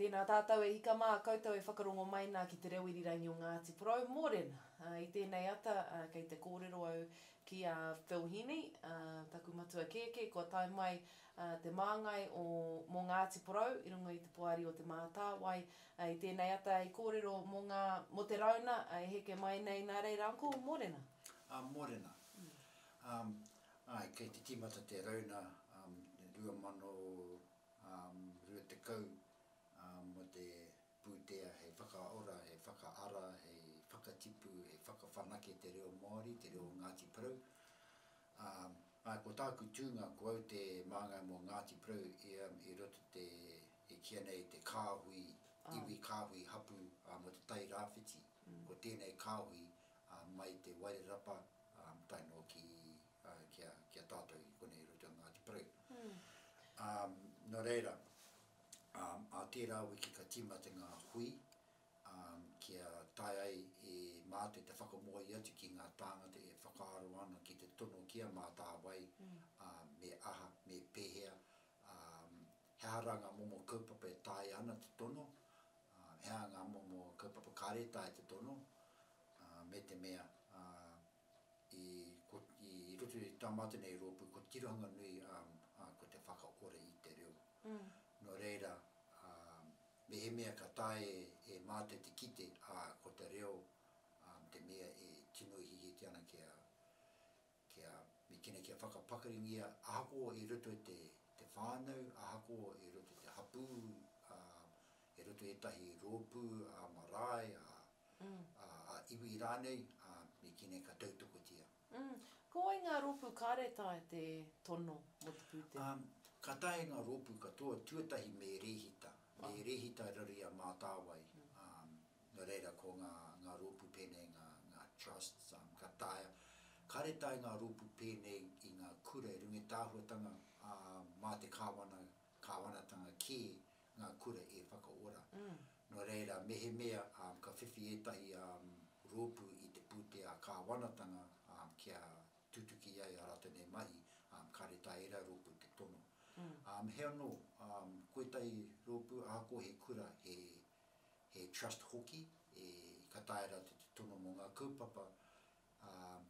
Tēnā tātou e hika mā koutou e whakarongo mai nā ki te reo irirangi o Ngāti Porou. Mōrena, I tēnei ata, kei te kōrero au ki a Phil Hini, taku matua keke, kua tai mai te māngai mō Ngāti Porou, i runga i te poari o te mātāwai. I tēnei ata i kōrero mō te rauna, e heke mai nei nā reira anko, mōrena. Mōrena. Kei te timata te rauna, rua mano, rua te kau, mo te pūtea, hei whakaora, hei whakaara, hei whakatipu, hei whakawhanake te reo Māori, te reo Ngāti Porou. Ko tāku tūnga, ko au te māngai mō Ngāti Porou, i roto e kia nei te kāhui, iwi kāhui hapu mo te tai rāwhiti, ko tēnei kāhui mai te wairarapa, taino kia tātou i konei roto Ngāti Porou. No reira, a tērā wiki ka timata ngā hui, kia tai ai e mātou te whakamoa i atu ki ngā tāngata e whakaaro ana ki te tono kia mātāwai, me aha, me pēhea, he haranga momo kaupapa e tai ana te tono, he hanga momo kaupapa kare tai te tono, me te mea, i roto i tāmata nei rōpū, ko tirohanga nui ko te whakaora i te reo. No reira, me he mea ka tae e mātou te kite ko te reo, te mea e tino hihi ana me kina kia whakapakaringia, ahako i roto te whānau, ahako i roto te hapū, e roto e tahi rōpū, marae, iwi rānei, me kina ka tautokotia. Ko ai ngā rōpū kāretai te tono mo te pūtea? Ka tae ngā rōpū katoa tuatahi me rehita. Me rehita rari a mātāwai. No reira ko ngā rōpū pēnei, ngā trusts, ka tae. Kare tae ngā rōpū pēnei i ngā kura e rungi tāhuatanga mā te kāwanatanga ki ngā kura e whakaora. No reira, me he mea ka whiwhi etahi rōpū i te pūtea kāwanatanga kia tutuki ai a rata nei mahi, kare tae era rōpū te tono. He anō, koe tai rōpū, ahako he kura, he trust hoki, ka tae rata te tono mō ngā kaupapa,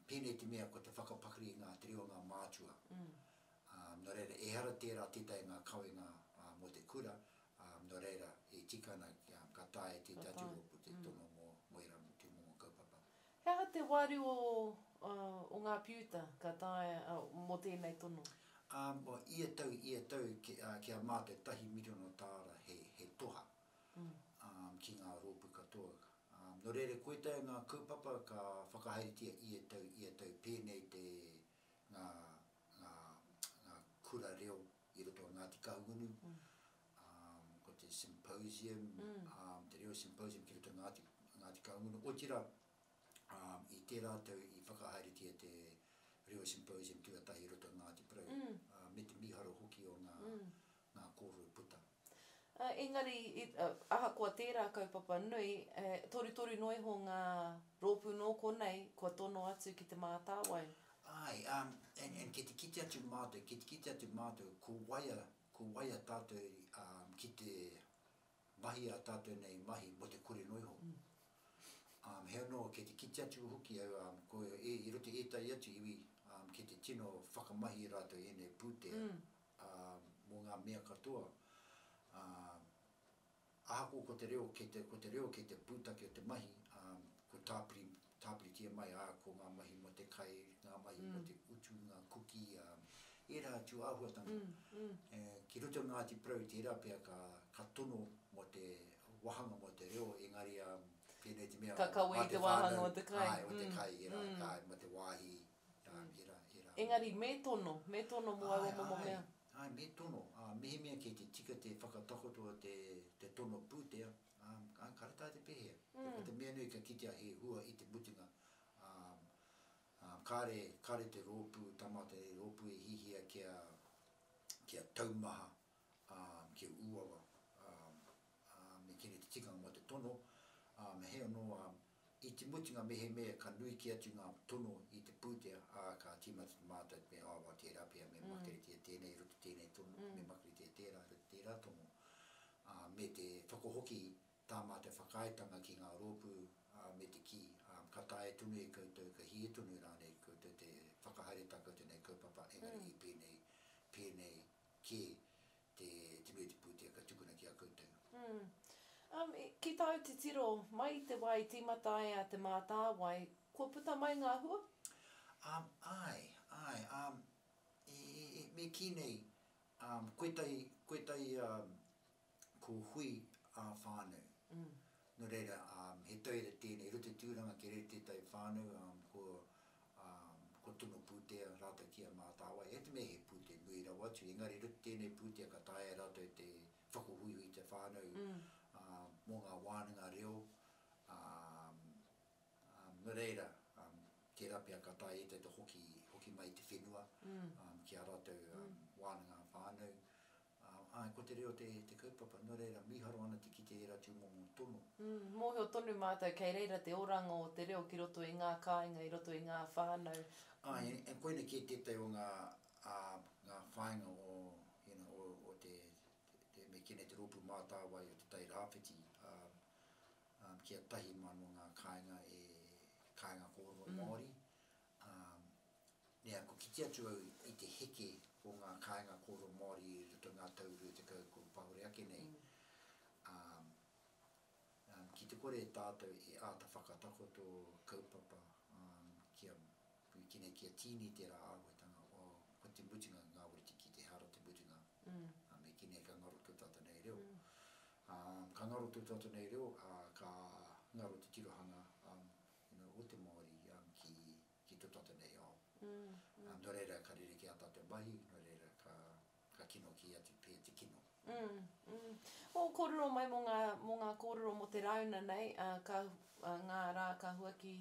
pēnei te mea ko te whakapakari ngā te reo ngā mātua. No reira, e hara tērā tētai ngā kauenga mō te kura, no reira, e tikana ka tae te tatu rōpū te tono mō era mō te mō kaupapa. He aha te wari o ngā piuta ka tae mō tēnei tono? Ia tau kia mātou tahi miliono tāra he toha ki ngā rōpū katoa. No reire, koe tai ngā kaupapa ka whakahairitia ia tau pēnei ngā kura reo i roto Ngāti Kahungunu, ko te symposium, te reo symposium ki roto Ngāti Kahungunu. O tira, i tērā tau i whakahairitia te reo symposium tuatahi roto Ngāti Porou, me te miharo hoki o ngā kōroi puta. Engari, aha kua tērā kaupapa nui, tori noi ho ngā rōpū nō konei, kua tono atu ki te mātāwai? Ai, ke te kite atu mātou, ko waia tātou ki te mahi a tātou nei mahi mo te kore noi ho. He anō, ke te kite atu hoki au, ko i roto etai atu iwi, ke te tino whakamahi rātou e nei pūtea mō ngā mea katoa. Ahako ko te reo ke te pūtake o te mahi, ko tāpiri tia mai ko ngā mahi mo te kai, ngā mahi mo te utu, ngā kuki, e rā atu āhuatanga. Ki roto Ngāti Porou, te rā pia ka tono mo te wahanga mo te reo, engari pēnei te mea. Ka kaui te wahanga o te kai. Ai, o te kai, e rā, mo te wāhi, e rā. Engari, me tono mua o momo mea. Ai, me tono. Mehe mea ke te tika te whakatakotoa te tono pūtea, karatai te pehea. Te mea nui ka kitea he hua i te mutunga. Kare te rōpū, tamata e rōpū e hihia kia taumaha, kia uawa, me kene te tikanga mo te tono. Me he anō, i te mutunga mehe mea ka nui ki atu ngā tono i te pūtea, ka tīmata te mātou me awa tērā pia, me makaritia tēnei roto tēnei tono, me makaritia tērā roto tērā tono. me te whakohoki tāma te whakaetanga ki ngā rōpū me te ki. Ka tae tunu e koutou, ka hie tunu rānei koutou te whakahaere tā koutou nei kaupapa engari i pēnei ke te nui te pūtea ka tukuna ki a koutou. Ki tau te tiro mai te wai tīmata a te mātāwai, kua puta mai ngā hua? Ai. Me ki nei, koe tai ko hui a whānau. No reira, he tauira tēnei, rute tūranga ke re tētai whānau, ko tono pūtea rātou ki a mātāwai. E te me he pūtea nui rau atu, engari rute tēnei pūtea ka tae rātou te whakuhui te whānau, mō ngā wānanga reo. No reira, ke rapia ka tae e te hoki mai te whenua, ki a rātou wānanga whānau. Ko te reo te kaupapa, no reira, miharo ana te ki te ratu mō tono. Mōhio tonu mātou kei reira te oranga o te reo ki roto i ngā kāinga, i roto i ngā whānau. Koina ki tētai o ngā whāinga o te me kene te rōpū mātāwai o te tai rāwhiti, ki a tahi mano ngā kāinga kāinga kōrua Māori. Nea, ko kiti atu au i te heke o ngā kāinga kōrua Māori i roto ngā tauru te ko Pāore ake nei. Ki te kore e tātou e āta whakatako tō kaupapa ki a tīni te rā āhuatanga o ko te mutunga ngā oriti ki te hara te mutunga. Me ki nei ka ngaro tū tata nei reo. Ka ngaro tū tata nei reo, ka ngaro te tirohanga o te Māori ki tū tata nei ao. No reira ka rere ki a tātou mahi, no reira ka kino ki atu pē te kino. O kōrero mai mō ngā kōrero mo te rauna nei, ngā rā ka huaki,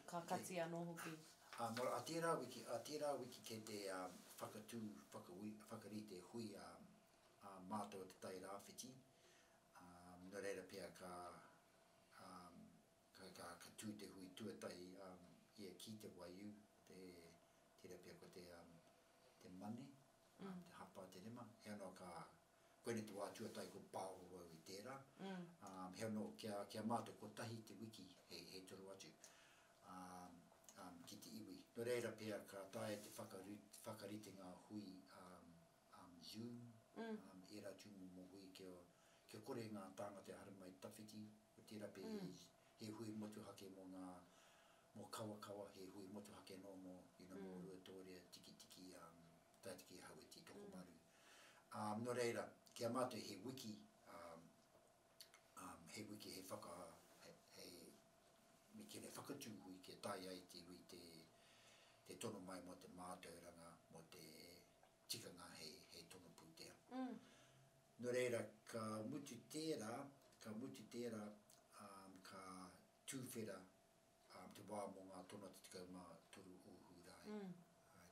ka kati anō hoki. A tērā wiki ke te whakarite hui mātou te tai rāwhiti. No reira pia ka tū te hui tuatai ia ki te waiu, tērā pia ko te mane, te hapa te rima. He anō koene te wā tuatai ko pāho au i tērā. He anō kia mātou ko tahi te wiki he toro atu. Ki te iwi. No reira pia ka tae te whakarite ngā hui Zoom, e ratu mō hui kia kore ngā tāngata haramai tawhiti, o tērā pia he hui motuhake mō kawa, he hui motuhake no mō ruatoria, tiki, tātiki hawiti, tokomaru. No reira, kia mātou he wiki, he me kene whakatū hui ke tai ai te hui te tono mai mo te mātauranga mo te tikanga he tono pūtea. No reira, ka mutu tērā, ka tūwhera te wā mō ngā tono te tikau mā turu uhurai.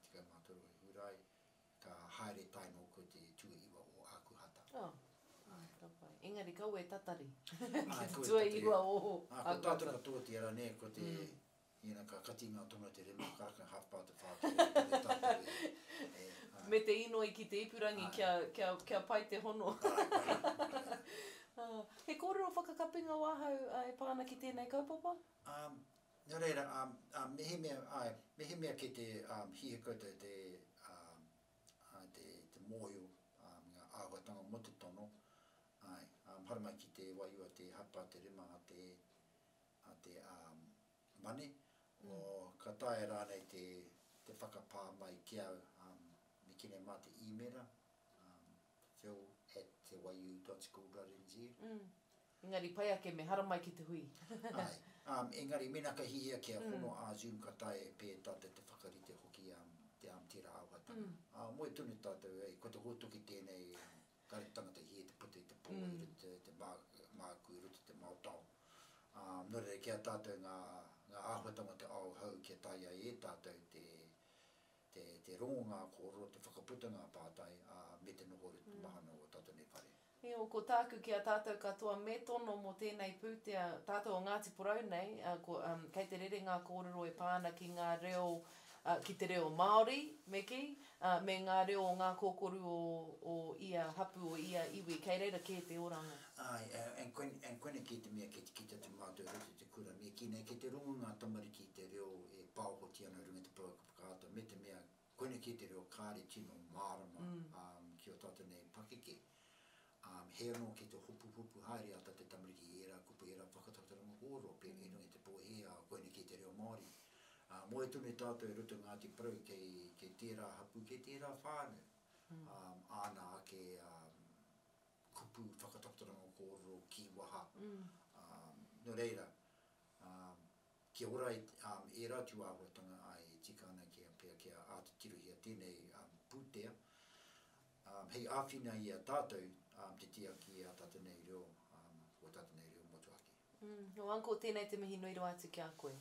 Tikau mā turu uhurai, ka haere tai no ko te tua iwa o Akuhata. Engari kau e tatari. Ko tua iwa o Akuhata. Ko tātou katoa te ara ne, ko te ka kati ngā tono te rima, karaka hapa te whākere. Me te ino i ki te ipurangi kia pai te hono. He kōrero whakakapinga wahau e pāna ki tēnei kaupapa? No reira, mehe mea ki te hihe koutou te mōhio ngā āhuatanga mo te tono. Haramai ki te waiua te hapa te rima a te mane. O ka tae rānei te whakapā mai ki au me kene mā te e-maila, phil@tewaiu.school.nz. Engari pai ake me haramai ki te hui. Engari mena ka hihia kia hono a Zoom ka tae pē tātou te whakarite hoki te tira āhuatanga. Moe tunu tātou, ko te hotoki tēnei karitanga te hie te puti, te pō, te māku, i ruti te mautau. No reira kia tātou ngā āhuatanga te ao hau kia tai ai e tātou te rongonga kōrero, te whakaputanga pātai me te nohore mahana o tātou nei whare. O ko tāku ki a tātou katoa me tono mo tēnei pūtea, tātou o Ngāti Porou nei, kei te rere ngā kōrero e pāna ki ngā reo ki te reo Māori, me ki, me ngā reo o ngā kōkoru o ia hapu o ia iwi, kei reira kē te oranga. Ai, en koine ki te mea ki te mātou rete te kura, me ki nei ki te rongo ngā tamariki te reo e pāhoti ana runga te pākapakata, me te mea koine ki te reo kāre tino mārama ki o tata nei pakeke. He anō ki te hupu haere ata te tamariki e rā kupu e rā whakatatarama kōro, pe e nunga te pōhea koine ki te reo Māori. Mo e tune tātou e ruto Ngāti Parau kei tērā hapu, kei tērā whānau. Āna ake kupu whakatatarama kōro ki waha. No reira, kia ora e rā tu āhuatanga ai tika ana kia ātatiruhia tēnei pūtea. Hei āwhina i a tātou te tia ki a tātou nei reo, o tātou nei reo motu ake. No anko tēnei te mihi nui roa ati ki a koe.